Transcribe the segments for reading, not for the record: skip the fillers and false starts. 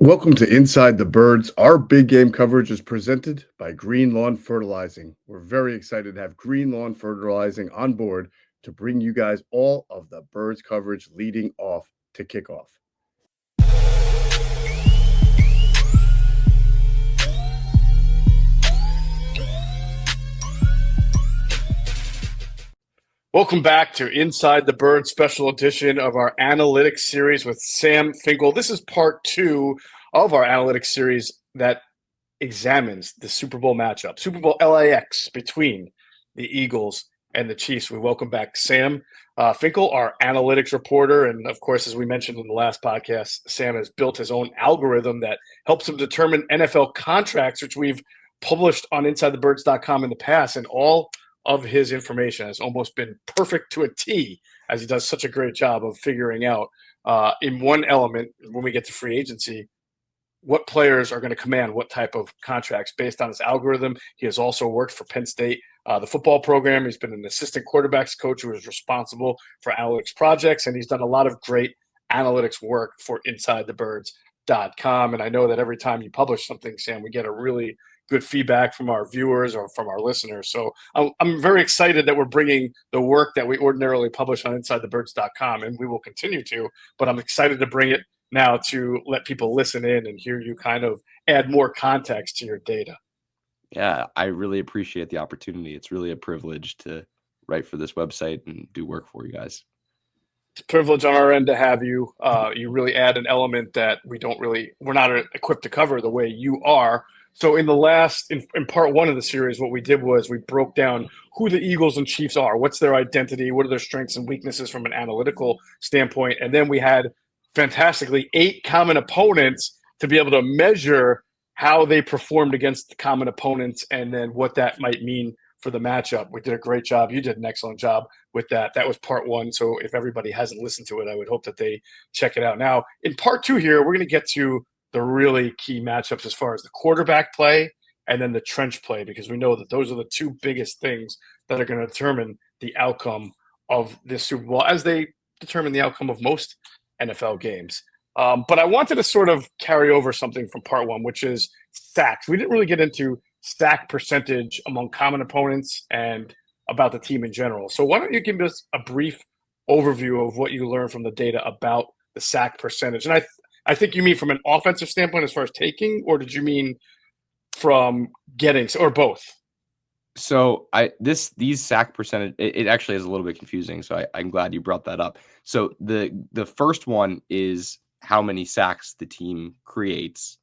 Welcome to Inside the Birds. Our big game coverage is presented by Green Lawn Fertilizing. We're very excited to have Green Lawn Fertilizing on board to bring you guys all of the Birds coverage leading off to kickoff. Welcome back to Inside the Birds special edition of our analytics series with Sam Finkel. This is part 2 of our analytics series that examines the Super Bowl matchup, Super Bowl LIX between the Eagles and the Chiefs. We welcome back Sam Finkel, our analytics reporter. And of course, as we mentioned in the last podcast, Sam has built his own algorithm that helps him determine NFL contracts, which we've published on InsideTheBirds.com in the past. And all of his information has almost been perfect to a T, as he does such a great job of figuring out in one element when we get to free agency what players are going to command what type of contracts based on his algorithm. He has also worked for Penn State, the football program. He's been an assistant quarterbacks coach who is responsible for analytics projects, and he's done a lot of great analytics work for InsideTheBirds.com. And I know that every time you publish something, Sam, we get a really good feedback from our viewers or from our listeners. So I'm very excited that we're bringing the work that we ordinarily publish on InsideTheBirds.com, and we will continue to, but I'm excited to bring it now to let people listen in and hear you kind of add more context to your data. Yeah, I really appreciate the opportunity. It's really a privilege to write for this website and do work for you guys. It's a privilege on our end to have you. You really add an element that we're not equipped to cover the way you are. So in part 1 of the series, what we did was we broke down who the Eagles and Chiefs are, what's their identity, what are their strengths and weaknesses from an analytical standpoint. And then we had fantastically 8 common opponents to be able to measure how they performed against the common opponents and then what that might mean for the matchup. We did a great job. You did an excellent job with that. That was part 1. So if everybody hasn't listened to it, I would hope that they check it out. Now, in part 2 here, we're going to get to the really key matchups as far as the quarterback play and then the trench play, because we know that those are the 2 biggest things that are going to determine the outcome of this Super Bowl, as they determine the outcome of most NFL games. But I wanted to sort of carry over something from part 1, which is sacks. We didn't really get into sack percentage among common opponents and about the team in general. So why don't you give us a brief overview of what you learned from the data about the sack percentage? And I think you mean from an offensive standpoint as far as taking, or did you mean from getting, or both? So these sack percentage, it actually is a little bit confusing. So I'm glad you brought that up. So the first one is how many sacks the team creates.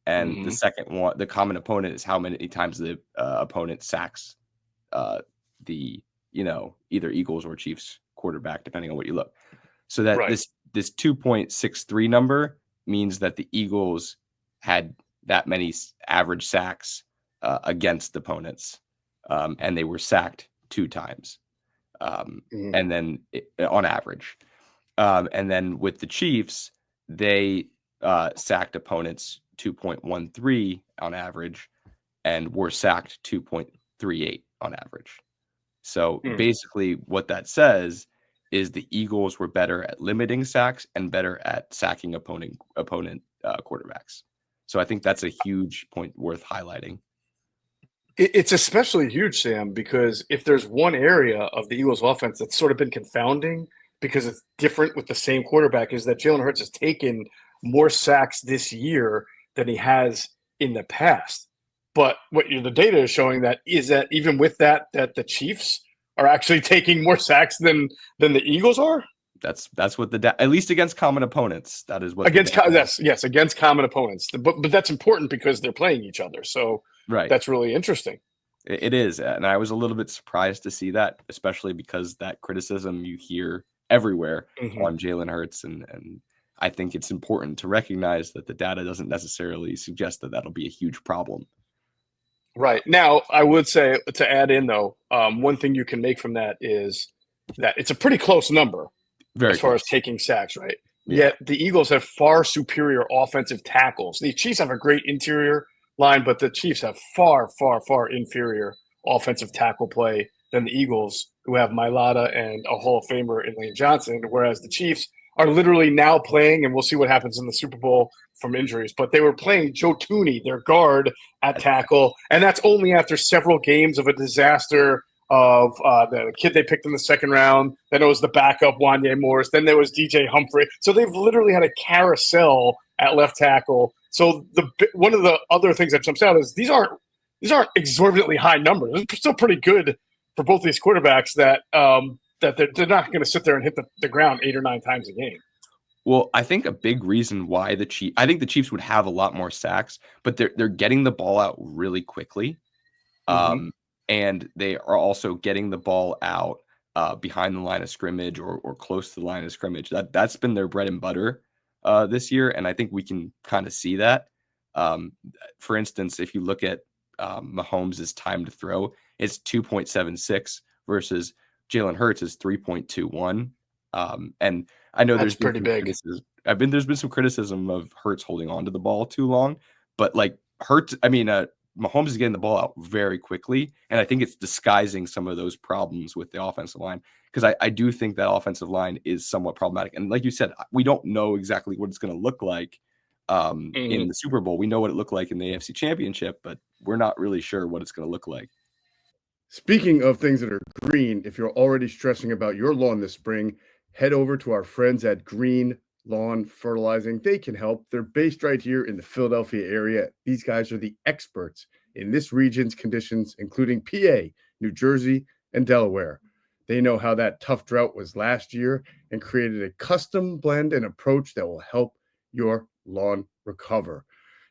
And the second one, the common opponent, is how many times the opponent sacks the either Eagles or Chiefs quarterback, depending on what you look. So that this 2.63 number means that the Eagles had that many average sacks against opponents, and they were sacked 2 times, and then on average. And then with the Chiefs, they sacked opponents 2.13 on average and were sacked 2.38 on average. So basically what that says is the Eagles were better at limiting sacks and better at sacking opponent quarterbacks. So I think that's a huge point worth highlighting. It's especially huge, Sam, because if there's one area of the Eagles offense that's sort of been confounding because it's different with the same quarterback, is that Jalen Hurts has taken more sacks this year than he has in the past. But what the data is showing that even with that the Chiefs are actually taking more sacks than the Eagles are. That's what at least against common opponents. That is what against against common opponents. But that's important because they're playing each other. So that's really interesting. It is, and I was a little bit surprised to see that, especially because that criticism you hear everywhere on Jalen Hurts, and I think it's important to recognize that the data doesn't necessarily suggest that that'll be a huge problem. Right. Now, I would say, to add in, though, one thing you can make from that is that it's a pretty close number as far as taking sacks, right? Yeah. Yet the Eagles have far superior offensive tackles. The Chiefs have a great interior line, but the Chiefs have far, far, far inferior offensive tackle play than the Eagles, who have Mailata and a Hall of Famer in Lane Johnson, whereas the Chiefs are literally now playing, and we'll see what happens in the Super Bowl from injuries. But they were playing Joe Tooney, their guard, at tackle, and that's only after several games of a disaster of the kid they picked in the second round. Then it was the backup, Wanye Morris. Then there was DJ Humphrey. So they've literally had a carousel at left tackle. So one of the other things that jumps out is these aren't exorbitantly high numbers. They're still pretty good for both these quarterbacks that they're not going to sit there and hit the ground 8 or 9 times a game. Well, I think a big reason why the Chiefs would have a lot more sacks, but they're getting the ball out really quickly. And they are also getting the ball out behind the line of scrimmage or close to the line of scrimmage. That's been their bread and butter this year, and I think we can kind of see that. For instance, if you look at Mahomes' time to throw, it's 2.76 versus Jalen Hurts is 3.21. And I know that's pretty big. There's been some criticism of Hurts holding on to the ball too long, but like Mahomes is getting the ball out very quickly, and I think it's disguising some of those problems with the offensive line, because I do think that offensive line is somewhat problematic. And like you said, we don't know exactly what it's going to look like in the Super Bowl. We know what it looked like in the AFC Championship, but we're not really sure what it's going to look like. Speaking of things that are green, if you're already stressing about your lawn this spring, head over to our friends at Green Lawn Fertilizing. They can help. They're based right here in the Philadelphia area. These guys are the experts in this region's conditions, including PA, New Jersey, and Delaware. They know how that tough drought was last year and created a custom blend and approach that will help your lawn recover.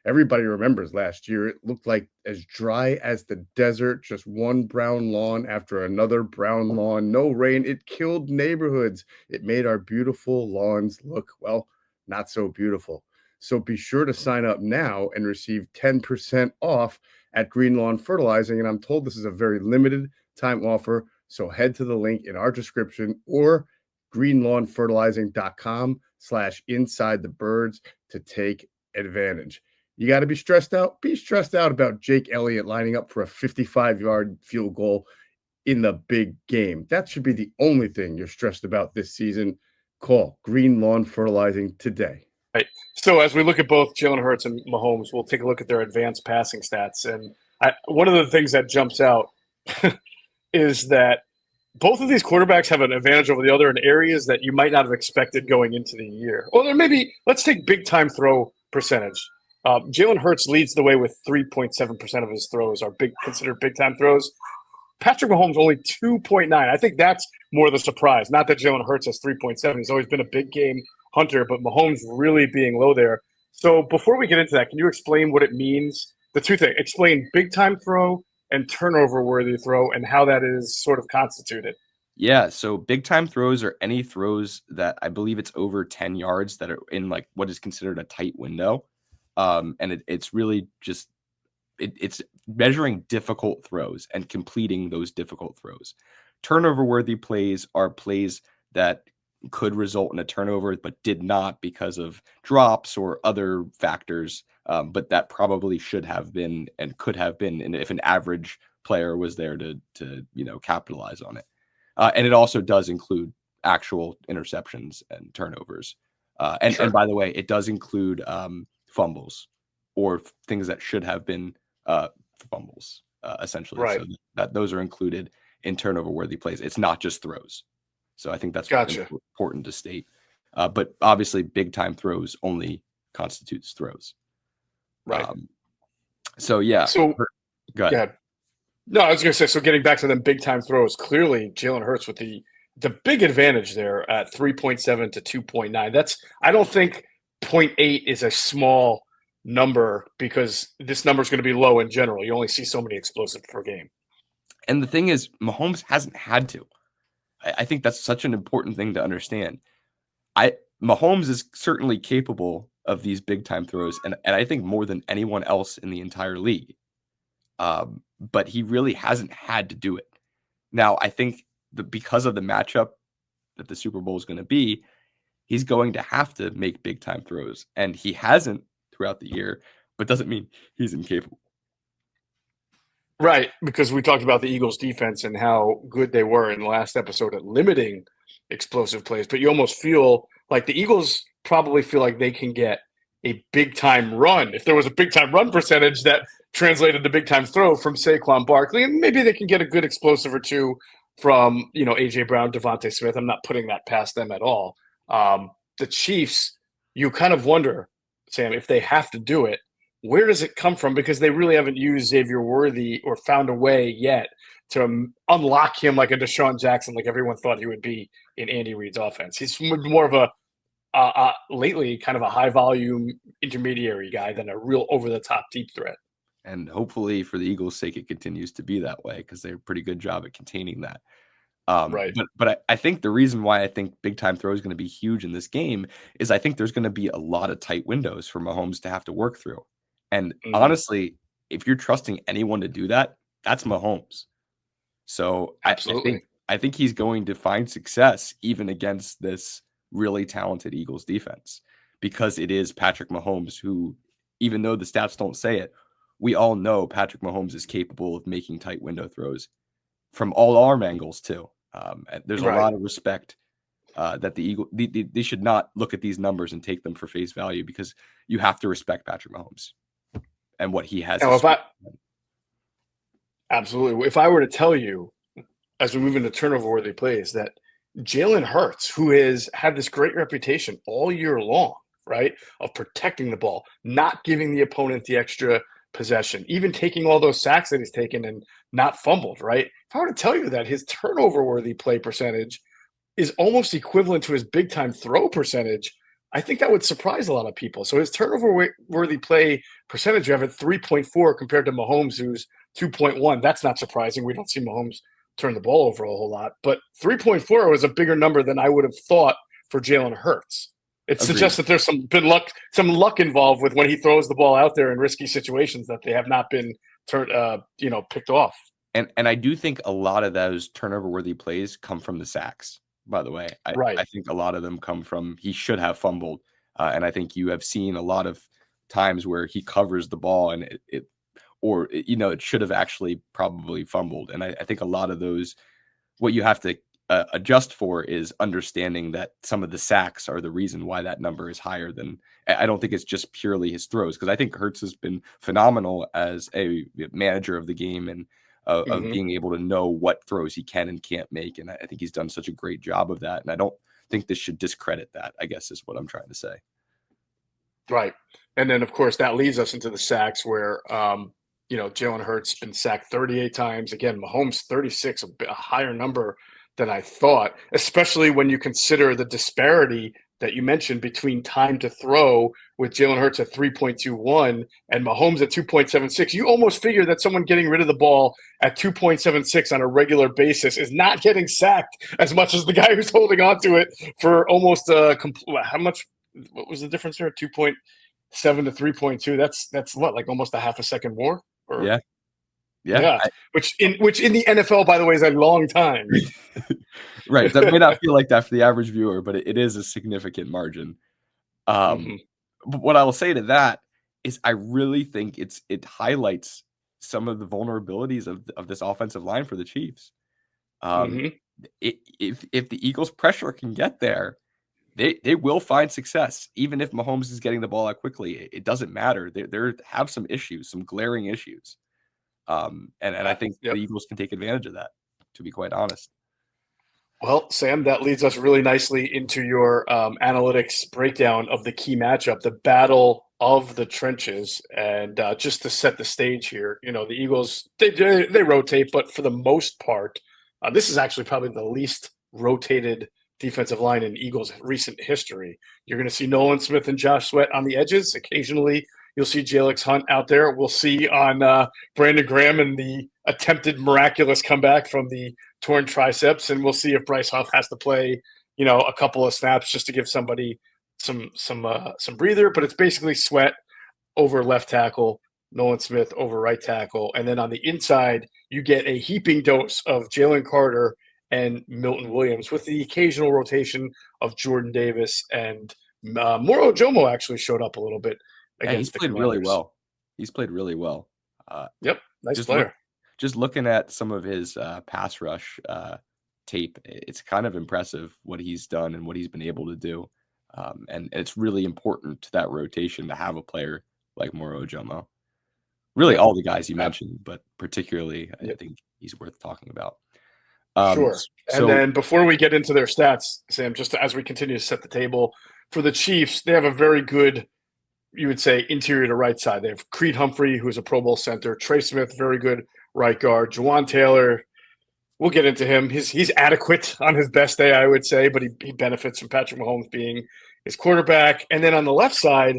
Everybody remembers last year, it looked like as dry as the desert, just one brown lawn after another brown lawn, no rain. It killed neighborhoods. It made our beautiful lawns look, well, not so beautiful. So be sure to sign up now and receive 10% off at Green Lawn Fertilizing. And I'm told this is a very limited time offer. So head to the link in our description or greenlawnfertilizing.com/insidethebirds to take advantage. You got to be stressed out. Be stressed out about Jake Elliott lining up for a 55-yard field goal in the big game. That should be the only thing you're stressed about this season. Call Green Lawn Fertilizing today. Right. So as we look at both Jalen Hurts and Mahomes, we'll take a look at their advanced passing stats. And one of the things that jumps out is that both of these quarterbacks have an advantage over the other in areas that you might not have expected going into the year. Or let's take big time throw percentage. Jalen Hurts leads the way with 3.7% of his throws are considered big-time throws. Patrick Mahomes only 2.9. I think that's more the surprise. Not that Jalen Hurts has 3.7. He's always been a big game hunter, but Mahomes really being low there. So before we get into that, can you explain what it means? The two things. Explain big-time throw and turnover-worthy throw and how that is sort of constituted. Yeah, so big-time throws are any throws that I believe it's over 10 yards that are in like what is considered a tight window. And it's really just it's measuring difficult throws and completing those difficult throws. Turnover-worthy plays are plays that could result in a turnover, but did not because of drops or other factors, but that probably should have been and could have been, and if an average player was there to capitalize on it. And it also does include actual interceptions and turnovers. And by the way, it does include fumbles or things that should have been fumbles, essentially. Right. So that those are included in turnover-worthy plays. It's not just throws. So I think that's important to state. But obviously, big-time throws only constitutes throws. Right. So, yeah. So, go ahead. No, I was going to say, so getting back to them big-time throws, clearly Jalen Hurts with the big advantage there at 3.7 to 2.9. I don't think 0.8 is a small number because this number is going to be low in general. You only see so many explosives per game. And the thing is, Mahomes hasn't had to. I think that's such an important thing to understand. Mahomes is certainly capable of these big-time throws, and I think more than anyone else in the entire league. But he really hasn't had to do it. Now, I think because of the matchup that the Super Bowl is going to be, he's going to have to make big-time throws, and he hasn't throughout the year, but doesn't mean he's incapable. Right, because we talked about the Eagles' defense and how good they were in the last episode at limiting explosive plays, but you almost feel like the Eagles probably feel like they can get a big-time run. If there was a big-time run percentage that translated to big-time throw from Saquon Barkley, and maybe they can get a good explosive or two from, A.J. Brown, Devontae Smith. I'm not putting that past them at all. The Chiefs, you kind of wonder, Sam, if they have to do it, where does it come from? Because they really haven't used Xavier Worthy or found a way yet to unlock him like a Deshaun Jackson, like everyone thought he would be in Andy Reid's offense. He's more of a lately kind of a high volume intermediary guy than a real over the top deep threat. And hopefully for the Eagles' sake, it continues to be that way because they're a pretty good job at containing that. Right. But I think the reason why I think big time throw is going to be huge in this game is I think there's going to be a lot of tight windows for Mahomes to have to work through. And honestly, if you're trusting anyone to do that, that's Mahomes. So absolutely, I think he's going to find success even against this really talented Eagles defense because it is Patrick Mahomes who, even though the stats don't say it, we all know Patrick Mahomes is capable of making tight window throws from all arm angles too. There's a lot of respect that the Eagles they should not look at these numbers and take them for face value because you have to respect Patrick Mahomes and what he has. Absolutely. If I were to tell you, as we move into turnover-worthy plays, that Jalen Hurts, who has had this great reputation all year long, right, of protecting the ball, not giving the opponent the extra possession, even taking all those sacks that he's taken and not fumbled, right? If I were to tell you that his turnover-worthy play percentage is almost equivalent to his big-time throw percentage, I think that would surprise a lot of people. So his turnover-worthy play percentage, you have at 3.4 compared to Mahomes, who's 2.1. That's not surprising. We don't see Mahomes turn the ball over a whole lot. But 3.4 was a bigger number than I would have thought for Jalen Hurts. It suggests that there's some luck involved with when he throws the ball out there in risky situations that they have not been picked off. And I do think a lot of those turnover-worthy plays come from the sacks. By the way, I think a lot of them come from he should have fumbled, and I think you have seen a lot of times where he covers the ball and it should have actually probably fumbled. And I think a lot of those, what you have to adjust for is understanding that some of the sacks are the reason why that number is higher than. I don't think it's just purely his throws because I think Hurts has been phenomenal as a manager of the game and of being able to know what throws he can and can't make. And I think he's done such a great job of that. And I don't think this should discredit that, I guess is what I'm trying to say. Right. And then, of course, that leads us into the sacks where, Jalen Hurts been sacked 38 times. Again, Mahomes 36, a higher number than I thought, especially when you consider the disparity that you mentioned between time to throw with Jalen Hurts at 3.21 and Mahomes at 2.76. You almost figure that someone getting rid of the ball at 2.76 on a regular basis is not getting sacked as much as the guy who's holding on to it for almost how much? What was the difference there? 2.7 to 3.2. That's what, like almost a half a second more? Yeah. Which in the NFL, by the way, is a long time. Right. That may not feel like that for the average viewer, but it is a significant margin. But what I will say to that is I really think it highlights some of the vulnerabilities of this offensive line for the Chiefs. If the Eagles pressure can get there, they will find success, even if Mahomes is getting the ball out quickly. It doesn't matter. They have some issues, some glaring issues. And I think the Eagles can take advantage of that, to be quite honest. Well, Sam, that leads us really nicely into your analytics breakdown of the key matchup, the battle of the trenches. And just to set the stage here, the Eagles, they rotate, but for the most part, this is actually probably the least rotated defensive line in Eagles' recent history. You're going to see Nolan Smith and Josh Sweat on the edges. Occasionally, you'll see Jalix Hunt out there. We'll see on Brandon Graham and the attempted miraculous comeback from the torn triceps, and we'll see if Bryce Huff has to play, a couple of snaps just to give somebody some breather. But it's basically Sweat over left tackle, Nolan Smith over right tackle, and then on the inside you get a heaping dose of JalenCarter and Milton Williams with the occasional rotation of Jordan Davis and Moro Jomo actually showed up a little bit. He's played really well. He's played really well. Yep, nice player. Just looking at some of his pass rush tape, it's kind of impressive what he's done and what he's been able to do. And it's really important to that rotation to have a player like Moro Ojomo. Really, all the guys you mentioned, but particularly, I think he's worth talking about. Sure. And then before we get into their stats, Sam, just as we continue to set the table for the Chiefs, they have a very good, you would say, interior to right side. They have Creed Humphrey, who's a Pro Bowl center. Trey Smith, very good right guard. Juwan Taylor, we'll get into him. He's adequate on his best day, I would say, but he benefits from Patrick Mahomes being his quarterback. And then on the left side,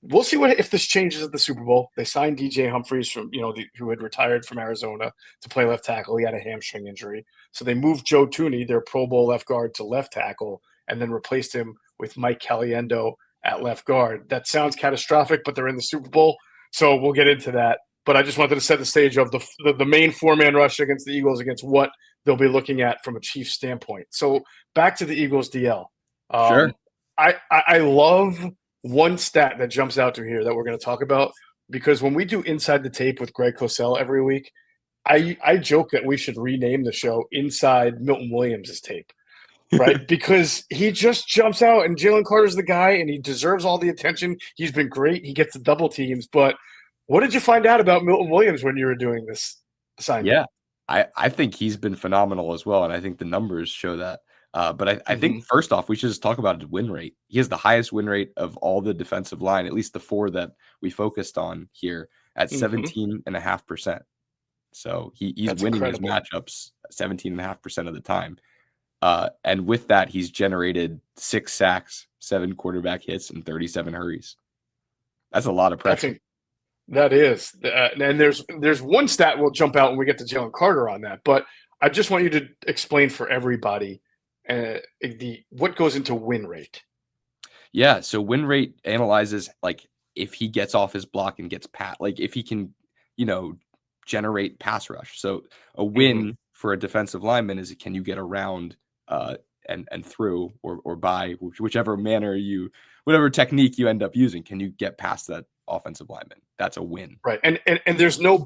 we'll see if this changes at the Super Bowl. They signed DJ Humphries from, who had retired from Arizona to play left tackle. He had a hamstring injury. So they moved Joe Tooney, their Pro Bowl left guard, to left tackle and then replaced him with Mike Caliendo at left guard. That sounds catastrophic, but they're in the Super Bowl. So we'll get into that. But I just wanted to set the stage of the main four-man rush against the Eagles, against what they'll be looking at from a Chiefs standpoint. So back to the Eagles DL. Sure. I love one stat that jumps out to here that we're going to talk about, because when we do Inside the Tape with Greg Cosell every week, I joke that we should rename the show Inside Milton Williams' Tape, right? Because he just jumps out, and JalenCarter's the guy, and he deserves all the attention. He's been great. He gets the double teams. But what did you find out about Milton Williams when you were doing this assignment? Yeah, I think he's been phenomenal as well, and I think the numbers show that. But I think first off, we should just talk about his win rate. He has the highest win rate of all the defensive line, at least the four that we focused on here, at 17.5%. So he's That's winning incredible. his matchups 17.5% of the time. And with that, he's generated 6 sacks, 7 quarterback hits, and 37 hurries. That's a lot of pressure. That is. And there's one stat we'll jump out when we get to JalenCarter on that. But I just want you to explain for everybody what goes into win rate. Yeah, so win rate analyzes like if he gets off his block and gets like if he can, generate pass rush. So a win for a defensive lineman is, can you get around and through or by whichever whatever technique you end up using, can you get past that offensive lineman? That's a win. Right. And there's no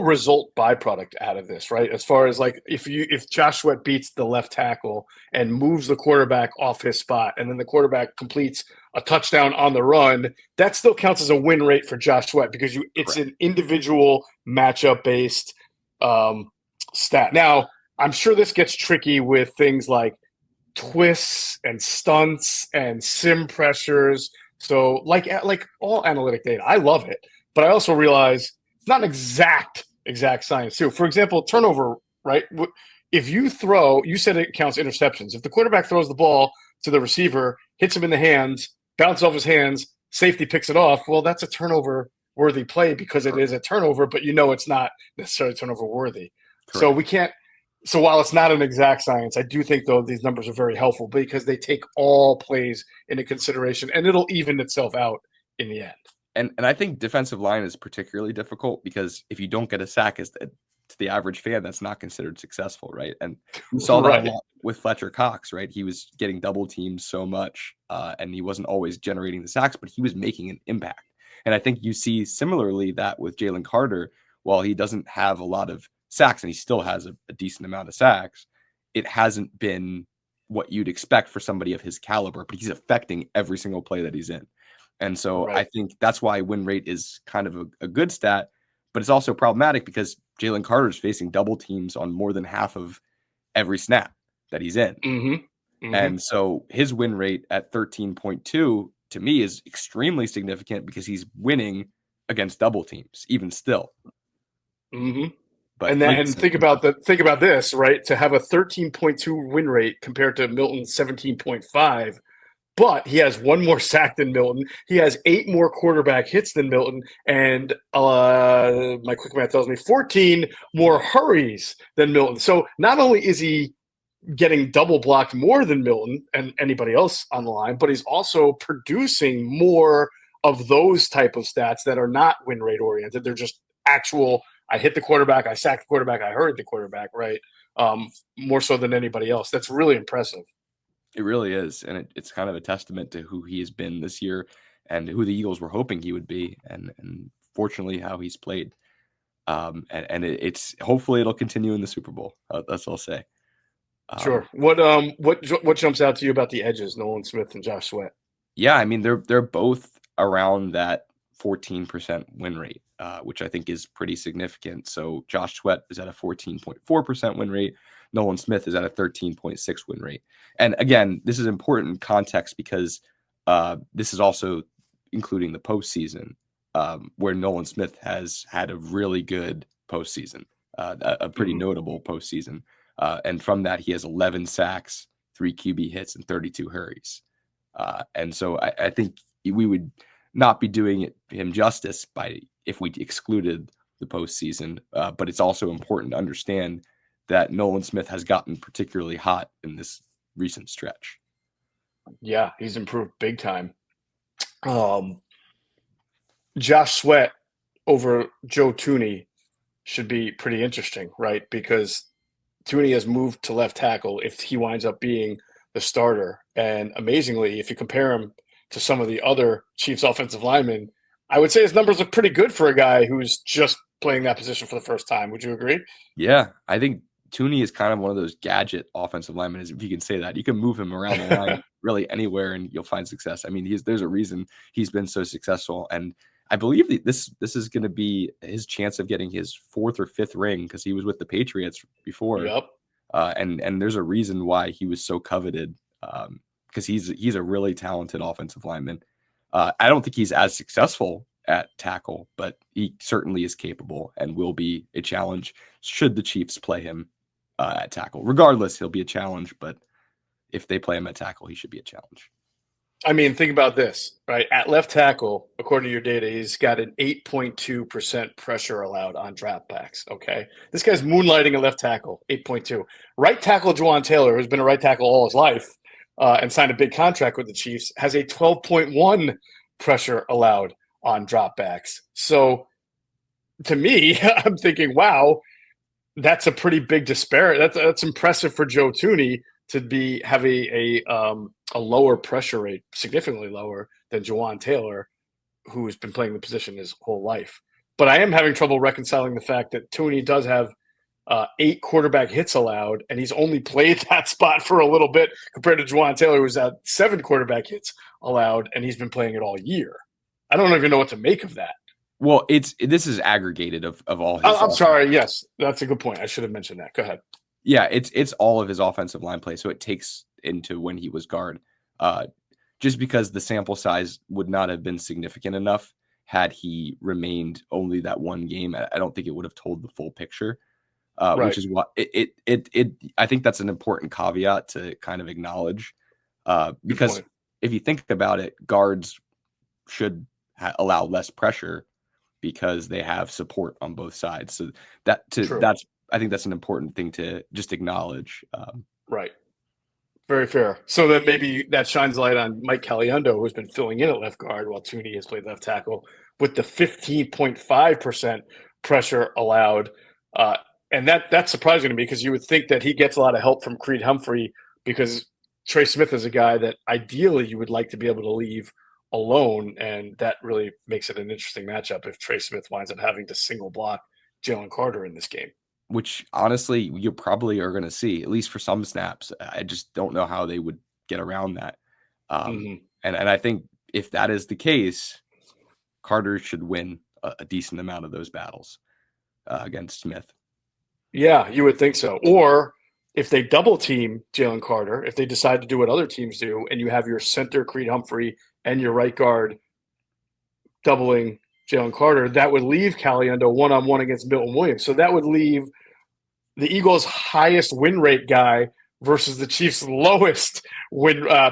result byproduct out of this, right? As far as like if Josh Sweat beats the left tackle and moves the quarterback off his spot, and then the quarterback completes a touchdown on the run, that still counts as a win rate for Josh Sweat, because it's an individual matchup based stat. Now, I'm sure this gets tricky with things like twists and stunts and sim pressures. So like all analytic data, I love it, but I also realize it's not an exact science too. For example, turnover, right? If you said it counts interceptions. If the quarterback throws the ball to the receiver, hits him in the hands, bounces off his hands, safety picks it off, well, that's a turnover worthy play because it is a turnover, but it's not necessarily turnover worthy. Correct. So while it's not an exact science, I do think, though, these numbers are very helpful because they take all plays into consideration, and it'll even itself out in the end. And I think defensive line is particularly difficult because if you don't get a sack, to the average fan, that's not considered successful, right? And we saw that a lot with Fletcher Cox, right? He was getting double teamed so much, and he wasn't always generating the sacks, but he was making an impact. And I think you see similarly that with JalenCarter, while he doesn't have a lot of sacks, and he still has a decent amount of sacks, it hasn't been what you'd expect for somebody of his caliber, but he's affecting every single play that he's in. And so I think that's why win rate is kind of a good stat, but it's also problematic because JalenCarter is facing double teams on more than half of every snap that he's in. And so his win rate at 13.2 to me is extremely significant because he's winning against double teams, even still. But and think about this, right? To have a 13.2 win rate compared to Milton's 17.5, but he has one more sack than Milton. He has 8 more quarterback hits than Milton, and my quick math tells me 14 more hurries than Milton. So not only is he getting double blocked more than Milton and anybody else on the line, but he's also producing more of those type of stats that are not win rate oriented. They're just actual. I hit the quarterback, I sacked the quarterback, I hurried the quarterback, right? More so than anybody else. That's really impressive. It really is. And it's kind of a testament to who he has been this year and who the Eagles were hoping he would be. And fortunately, how he's played. It's hopefully it'll continue in the Super Bowl. That's all I'll say. Sure. What jumps out to you about the edges, Nolan Smith and Josh Sweat? Yeah, I mean they're both around that 14% win rate, which I think is pretty significant. So Josh Sweat is at a 14.4% win rate. Nolan Smith is at a 13.6 win rate. And again, this is important context because this is also including the postseason, where Nolan Smith has had a really good postseason, a pretty notable postseason. And from that, he has 11 sacks, 3 QB hits, and 32 hurries. And so I think we would not be doing him justice if we excluded the postseason. But it's also important to understand that Nolan Smith has gotten particularly hot in this recent stretch. Yeah, he's improved big time. Josh Sweat over Joe Thuney should be pretty interesting, right? Because Thuney has moved to left tackle if he winds up being the starter. And amazingly, if you compare him to some of the other Chiefs offensive linemen, I would say his numbers look pretty good for a guy who's just playing that position for the first time. Would you agree? Yeah, I think Thuney is kind of one of those gadget offensive linemen, if you can say that. You can move him around the line really anywhere and you'll find success. I mean, there's a reason he's been so successful. And I believe this is going to be his chance of getting his 4th or 5th ring because he was with the Patriots before. Yep. And there's a reason why he was so coveted because he's a really talented offensive lineman. I don't think he's as successful at tackle, but he certainly is capable and will be a challenge should the Chiefs play him at tackle. Regardless, he'll be a challenge, but if they play him at tackle, he should be a challenge. I mean, think about this, right? At left tackle, according to your data, he's got an 8.2% pressure allowed on dropbacks, okay? This guy's moonlighting at left tackle, 8.2. Right tackle Juwan Taylor, who's been a right tackle all his life and signed a big contract with the Chiefs, has a 12.1 pressure allowed on dropbacks. So to me, I'm thinking, wow, that's a pretty big disparity. That's impressive for Joe Thuney to have a lower pressure rate, significantly lower than Juwan Taylor, who has been playing the position his whole life. But I am having trouble reconciling the fact that Thuney does have 8 quarterback hits allowed, and he's only played that spot for a little bit compared to Juwan Taylor, who's at 7 quarterback hits allowed, and he's been playing it all year. I don't even know what to make of that. Well, this is aggregated of all his. I'm sorry. Yes, that's a good point. I should have mentioned that. Go ahead. Yeah, it's all of his offensive line play, so it takes into when he was guard. Just because the sample size would not have been significant enough had he remained only that one game. I don't think it would have told the full picture, Right. Which is what I think that's an important caveat to kind of acknowledge, because if you think about it, guards should allow less pressure because they have support on both sides. So I think that's an important thing to just acknowledge. Right. Very fair. So then maybe that shines light on Mike Caliendo, who's been filling in at left guard while Thuney has played left tackle with the 15.5% pressure allowed. And that's surprising to me because you would think that he gets a lot of help from Creed Humphrey because Trey Smith is a guy that ideally you would like to be able to leave alone. And that really makes it an interesting matchup if Trey Smith winds up having to single block JalenCarter in this game. Which honestly, you probably are going to see, at least for some snaps. I just don't know how they would get around that. And I think if that is the case, Carter should win a decent amount of those battles against Smith. Yeah, you would think so. Or if they double team JalenCarter, if they decide to do what other teams do, and you have your center Creed Humphrey and your right guard doubling JalenCarter, that would leave Caliendo one-on-one against Milton Williams. So that would leave the Eagles' highest win rate guy versus the Chiefs' lowest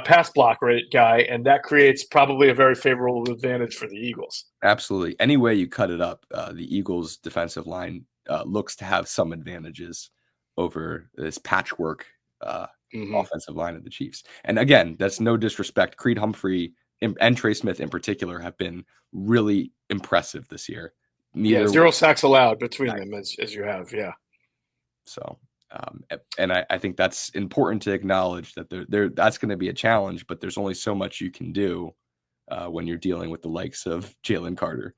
pass block rate guy, and that creates probably a very favorable advantage for the Eagles. Absolutely. Any way you cut it up, the Eagles' defensive line looks to have some advantages over this patchwork offensive line of the Chiefs. And again, that's no disrespect. Creed Humphrey and Trey Smith in particular have been really impressive this year. 0 sacks allowed between them as you have, yeah. So, and I think that's important to acknowledge that that's going to be a challenge, but there's only so much you can do when you're dealing with the likes of JalenCarter.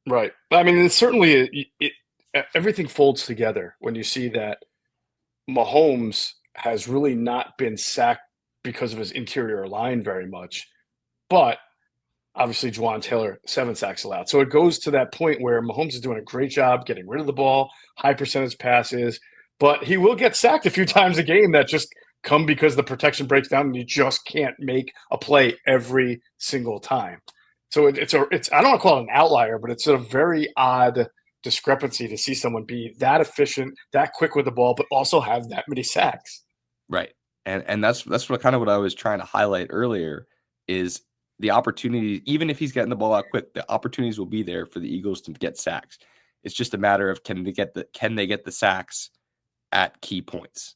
Right. I mean, it's certainly everything folds together when you see that Mahomes has really not been sacked because of his interior line very much, but obviously Juwan Taylor, 7 sacks allowed. So it goes to that point where Mahomes is doing a great job getting rid of the ball, high percentage passes, but he will get sacked a few times a game that just come because the protection breaks down and you just can't make a play every single time. So it's I don't want to call it an outlier, but it's a very odd discrepancy to see someone be that efficient, that quick with the ball, but also have that many sacks. Right. And that's what kind of what I was trying to highlight earlier is the opportunity, even if he's getting the ball out quick, the opportunities will be there for the Eagles to get sacks. It's just a matter of can they get the sacks at key points.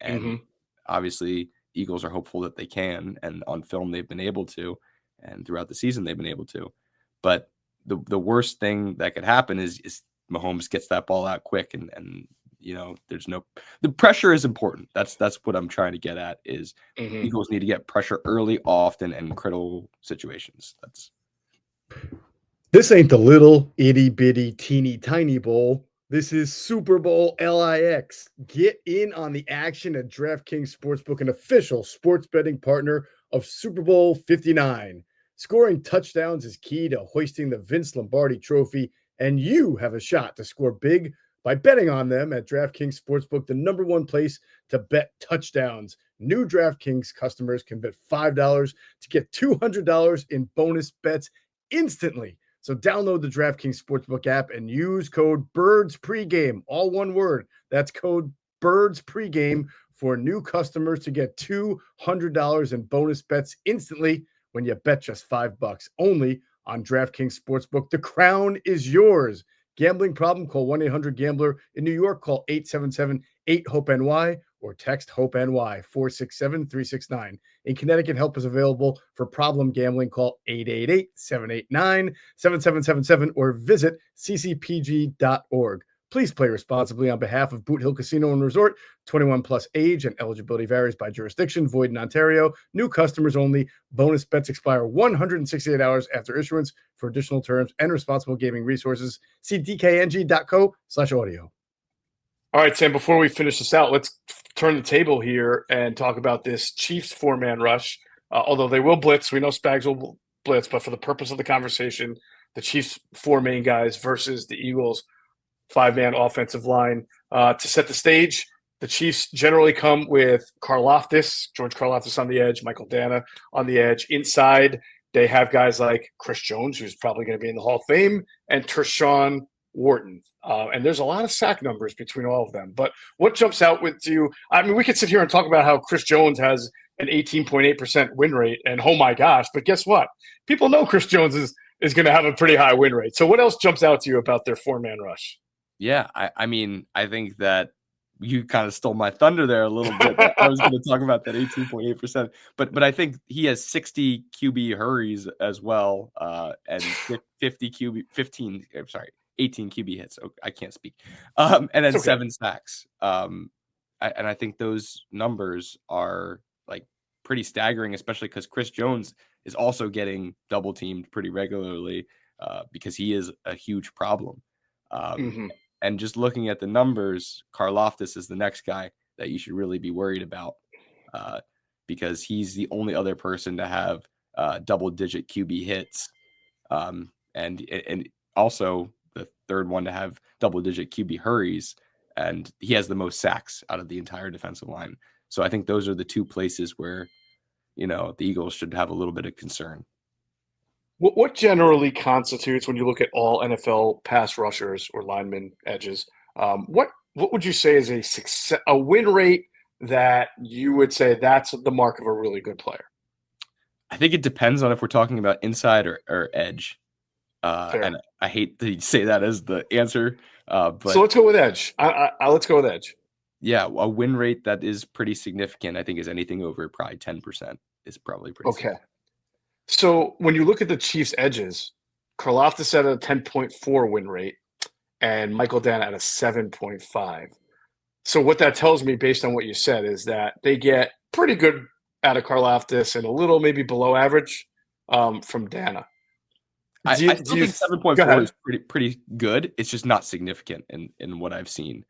And obviously Eagles are hopeful that they can, and on film they've been able to, and throughout the season they've been able to. But the worst thing that could happen is Mahomes gets that ball out quick and the pressure is important. That's what I'm trying to get at is Eagles need to get pressure early, often, and in critical situations. This ain't the little itty bitty teeny tiny bowl. This is Super Bowl LIX. Get in on the action at DraftKings Sportsbook, an official sports betting partner of Super Bowl 59. Scoring touchdowns is key to hoisting the Vince Lombardi trophy, and you have a shot to score big by betting on them at DraftKings Sportsbook, the #1 place to bet touchdowns. New DraftKings customers can bet $5 to get $200 in bonus bets instantly. So download the DraftKings Sportsbook app and use code BIRDSPREGAME, all one word. That's code BIRDSPREGAME for new customers to get $200 in bonus bets instantly when you bet just $5 only on DraftKings Sportsbook. The crown is yours. Gambling problem? Call 1-800-GAMBLER. In New York, call 877-8-HOPE-NY or text HOPE-NY 467-369. In Connecticut, help is available for problem gambling. Call 888-789-7777 or visit ccpg.org. Please play responsibly on behalf of Boot Hill Casino and Resort. 21 plus age and eligibility varies by jurisdiction. Void in Ontario. New customers only. Bonus bets expire 168 hours after issuance. For additional terms and responsible gaming resources, see dkng.co/audio. All right, Sam, before we finish this out, let's turn the table here and talk about this Chiefs 4-man rush. Although they will blitz. We know Spags will blitz, but for the purpose of the conversation, the Chiefs 4 main guys versus the Eagles 5-man offensive line. To set the stage, the Chiefs generally come with George Karlaftis on the edge, Michael Dana on the edge. Inside, they have guys like Chris Jones, who's probably going to be in the Hall of Fame, and Tershawn Wharton. And there's a lot of sack numbers between all of them. But what jumps out with you? I mean, we could sit here and talk about how Chris Jones has an 18.8% win rate, and oh my gosh, but guess what? People know Chris Jones is going to have a pretty high win rate. So what else jumps out to you about their 4-man rush? Yeah, I mean, I think that you kind of stole my thunder there a little bit. I was going to talk about that 18.8%, but I think he has 60 QB hurries as well, and 18 QB hits. Oh, I can't speak. And then 7 sacks. And I think those numbers are like pretty staggering, especially because Chris Jones is also getting double teamed pretty regularly because he is a huge problem. And just looking at the numbers, Karlaftis is the next guy that you should really be worried about because he's the only other person to have double-digit QB hits, and also the third one to have double-digit QB hurries, and he has the most sacks out of the entire defensive line. So I think those are the two places where the Eagles should have a little bit of concern. What generally constitutes, when you look at all NFL pass rushers or linemen edges, what would you say is a win rate that you would say that's the mark of a really good player? I think it depends on if we're talking about inside or edge. And I hate to say that as the answer. But so let's go with edge. Let's go with edge. Yeah, a win rate that is pretty significant, I think, is anything over probably 10% is probably pretty significant. So when you look at the Chiefs' edges, Karlaftis at a 10.4 win rate and Michael Dana at a 7.5. So what that tells me, based on what you said, is that they get pretty good out of Karlaftis and a little maybe below average from Dana. I still think 7.4 is pretty good. It's just not significant in what I've seen.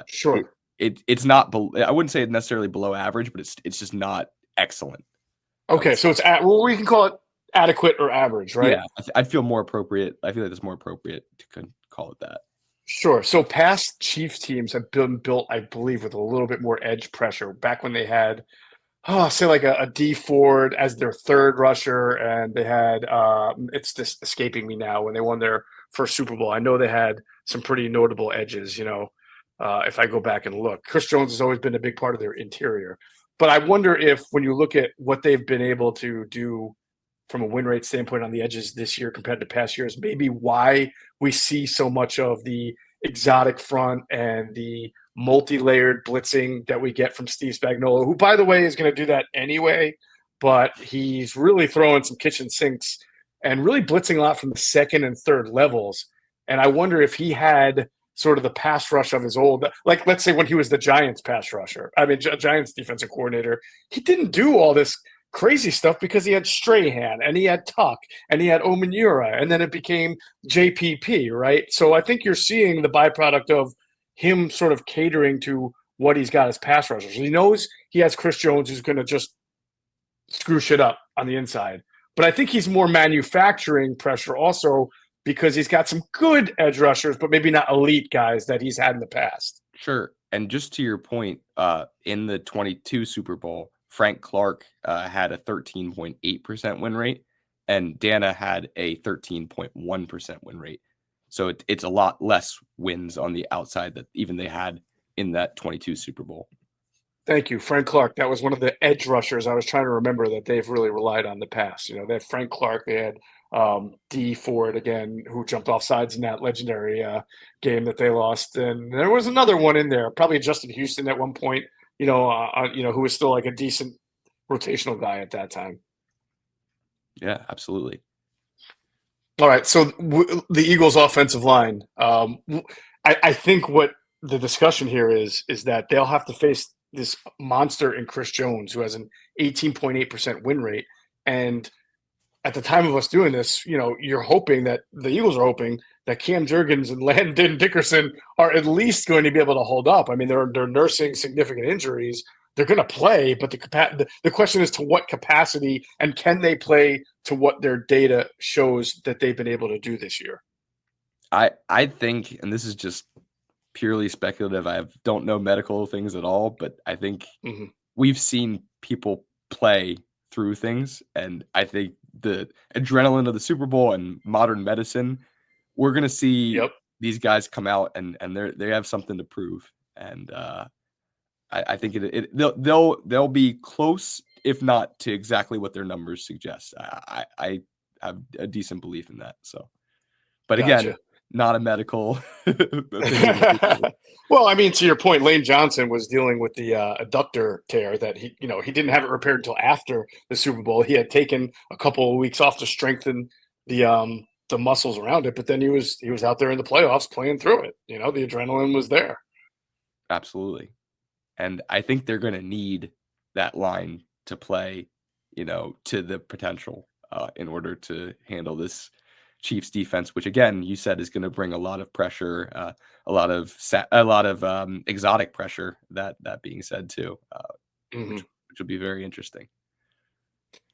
Sure. it's not. I wouldn't say it's necessarily below average, but it's just not excellent. Okay, so it's we can call it adequate or average, right? Yeah, I'd feel more appropriate. I feel like it's more appropriate to call it that. Sure. So past Chiefs teams have been built, I believe, with a little bit more edge pressure. Back when they had, say like a D Ford as their third rusher, and they had it's just escaping me now, when they won their first Super Bowl. I know they had some pretty notable edges. If I go back and look, Chris Jones has always been a big part of their interior. But I wonder if, when you look at what they've been able to do from a win rate standpoint on the edges this year compared to past years, maybe why we see so much of the exotic front and the multi-layered blitzing that we get from Steve Spagnuolo, who, by the way, is going to do that anyway, but he's really throwing some kitchen sinks and really blitzing a lot from the second and third levels. And I wonder if he had sort of the pass rush of his old, like, let's say when he was the Giants pass rusher, Giants defensive coordinator, he didn't do all this crazy stuff because he had Strahan and he had Tuck and he had Omenura, and then it became JPP, right? So I think you're seeing the byproduct of him sort of catering to what he's got as pass rushers. He knows he has Chris Jones, who's going to just screw shit up on the inside. But I think he's more manufacturing pressure also because he's got some good edge rushers, but maybe not elite guys that he's had in the past. Sure. And just to your point, in the 22 Super Bowl, Frank Clark had a 13.8% win rate, and Dana had a 13.1% win rate. So it's a lot less wins on the outside that even they had in that 22 Super Bowl. Thank you, Frank Clark. That was one of the edge rushers I was trying to remember that they've really relied on in the past. They had Frank Clark, they had D Ford again, who jumped off sides in that legendary game that they lost, and there was another one in there, probably Justin Houston at one point. Who was still like a decent rotational guy at that time. Yeah, absolutely. All right, so the Eagles' offensive line. I think what the discussion here is that they'll have to face this monster in Chris Jones, who has an 18.8% win rate. And at the time of us doing this, you're hoping that the Eagles are hoping that Cam Jurgens and Landon Dickerson are at least going to be able to hold up. I mean, they're nursing significant injuries. They're going to play, but the question is to what capacity, and can they play to what their data shows that they've been able to do this year? I think, and this is just purely speculative, I don't know medical things at all, but I think we've seen people play through things, and I think the adrenaline of the Super Bowl and modern medicine, we're going to see these guys come out and they have something to prove. And I think they'll be close, if not to exactly what their numbers suggest. I have a decent belief in that. So, but again, not a medical. Well, I mean, to your point, Lane Johnson was dealing with the adductor tear that he didn't have it repaired until after the Super Bowl. He had taken a couple of weeks off to strengthen the muscles around it, but then he was out there in the playoffs playing through it. The adrenaline was there. Absolutely. And I think they're going to need that line to play, to the potential in order to handle this Chiefs defense, which again, you said is going to bring a lot of pressure, a lot of exotic pressure. That being said too, which will be very interesting.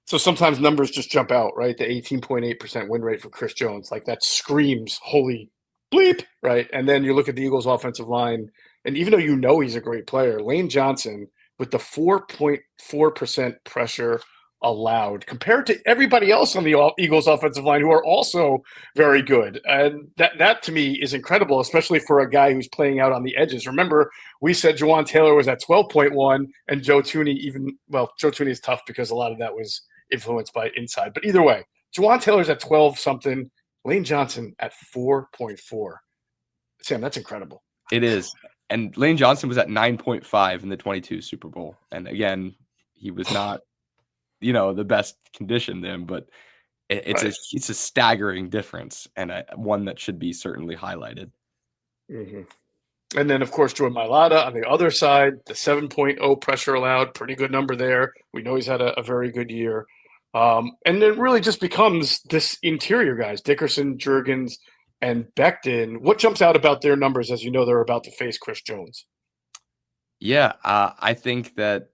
So sometimes numbers just jump out, right? The 18.8% win rate for Chris Jones, like that screams holy bleep, right? And then you look at the Eagles' offensive line, and even though he's a great player, Lane Johnson with the 4.4% pressure allowed compared to everybody else on the Eagles offensive line who are also very good. And that to me is incredible, especially for a guy who's playing out on the edges. Remember, we said Jawan Taylor was at 12.1 and Joe Thuney Joe Thuney is tough because a lot of that was influenced by inside. But either way, Jawan Taylor's at 12 something, Lane Johnson at 4.4. Sam, that's incredible. It is. And Lane Johnson was at 9.5 in the 22 Super Bowl. And again, he was not the best condition then, but it's a staggering difference, and one that should be certainly highlighted. And then, of course, Jordan Mailata on the other side, the 7.0 pressure allowed, pretty good number there. We know he's had a very good year. And then really just becomes this interior guys, Dickerson, Jurgens, and Becton. What jumps out about their numbers as they're about to face Chris Jones? Yeah, I think that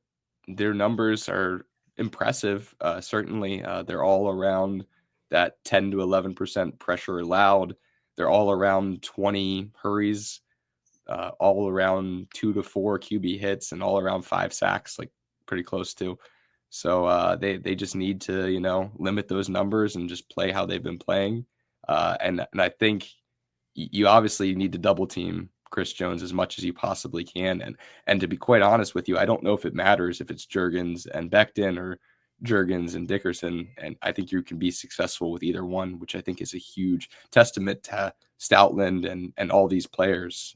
their numbers are impressive. Certainly, they're all around that 10 to 11% pressure allowed. They're all around 20 hurries, all around 2 to 4 QB hits, and all around 5 sacks, like pretty close to. So they just need to limit those numbers and just play how they've been playing. And I think you obviously need to double team Chris Jones as much as you possibly can. And to be quite honest with you, I don't know if it matters if it's Juergens and Becton or Juergens and Dickerson. And I think you can be successful with either one, which I think is a huge testament to Stoutland and all these players.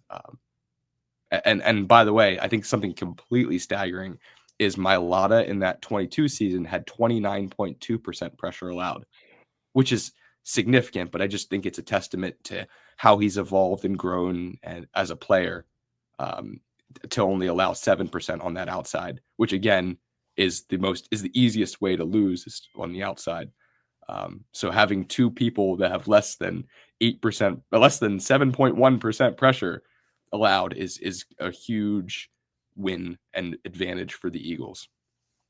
And by the way, I think something completely staggering is Mailata in that 22 season had 29.2% pressure allowed, which is significant, but I just think it's a testament to how he's evolved and grown and as a player, to only allow 7% on that outside, which again is the easiest way to lose is on the outside. So having two people that have less than 8%, less than 7.1% pressure allowed is a huge win and advantage for the Eagles.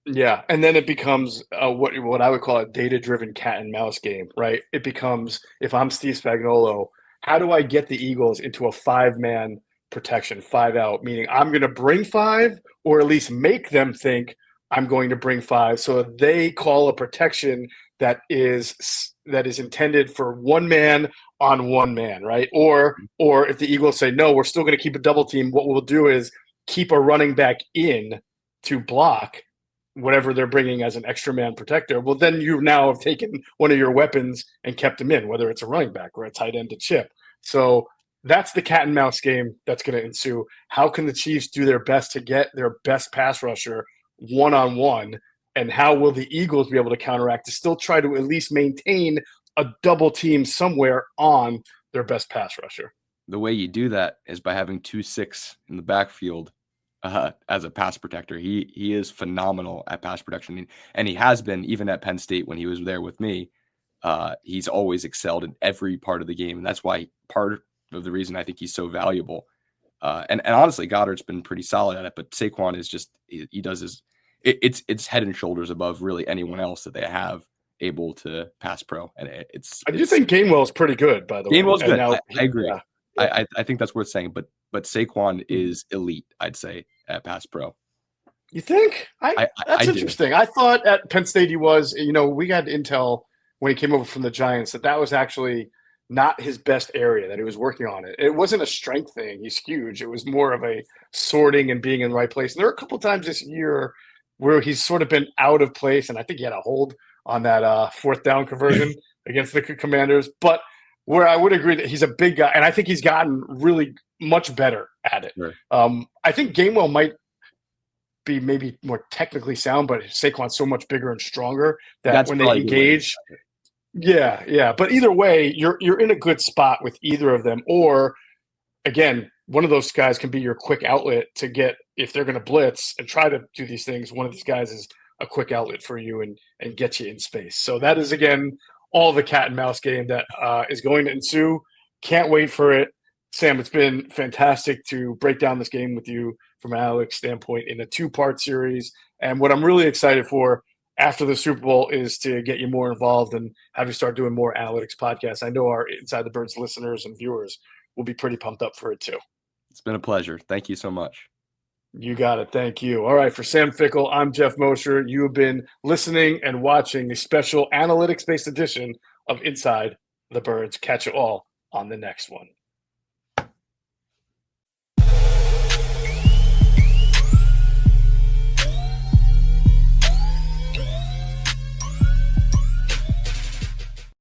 Yeah, and then it becomes what I would call a data-driven cat and mouse game, right? It becomes, if I'm Steve Spagnuolo, how do I get the Eagles into a 5-man protection, 5 out, meaning I'm going to bring 5 or at least make them think I'm going to bring 5, so they call a protection that is intended for 1 man on 1 man, right? Or if the Eagles say, no, we're still going to keep a double team, what we'll do is keep a running back in to block whatever they're bringing as an extra man protector. Well, then you now have taken one of your weapons and kept him in, whether it's a running back or a tight end to chip. So that's the cat and mouse game that's going to ensue. How can the Chiefs do their best to get their best pass rusher one-on-one? And how will the Eagles be able to counteract to still try to at least maintain a double team somewhere on their best pass rusher? The way you do that is by having 2-6 in the backfield as a pass protector. He is phenomenal at pass protection, and he has been even at Penn State when he was there with me. He's always excelled in every part of the game, and that's why part of the reason I think he's so valuable. And honestly, Goddard's been pretty solid at it, but Saquon is just he does his it's head and shoulders above really anyone else that they have able to pass pro. And I do think Gainwell's pretty good, by the way. Gainwell's good. I agree. Yeah. I think that's worth saying, but Saquon is elite, I'd say, at pass pro. You think? That's interesting. Do. I thought at Penn State he was, we got intel when he came over from the Giants that was actually not his best area, that he was working on it. It wasn't a strength thing. He's huge. It was more of a sorting and being in the right place. And there are a couple of times this year where he's sort of been out of place, and I think he had a hold on that 4th down conversion against the Commanders. But where I would agree that he's a big guy, and I think he's gotten really much better at it. Sure. I think Gainwell might be maybe more technically sound, but Saquon's so much bigger and stronger that when they engage – yeah. But either way, you're in a good spot with either of them. Or, again, one of those guys can be your quick outlet to get – if they're going to blitz and try to do these things, one of these guys is a quick outlet for you and get you in space. So that is, again, all the cat and mouse game that is going to ensue. Can't wait for it. Sam, it's been fantastic to break down this game with you from an analytics standpoint in a 2-part series. And what I'm really excited for after the Super Bowl is to get you more involved and have you start doing more analytics podcasts. I know our Inside the Birds listeners and viewers will be pretty pumped up for it too. It's been a pleasure. Thank you so much. You got it. Thank you. All right. For Sam Finkel, I'm Jeff Mosher. You have been listening and watching the special analytics-based edition of Inside the Birds. Catch you all on the next one.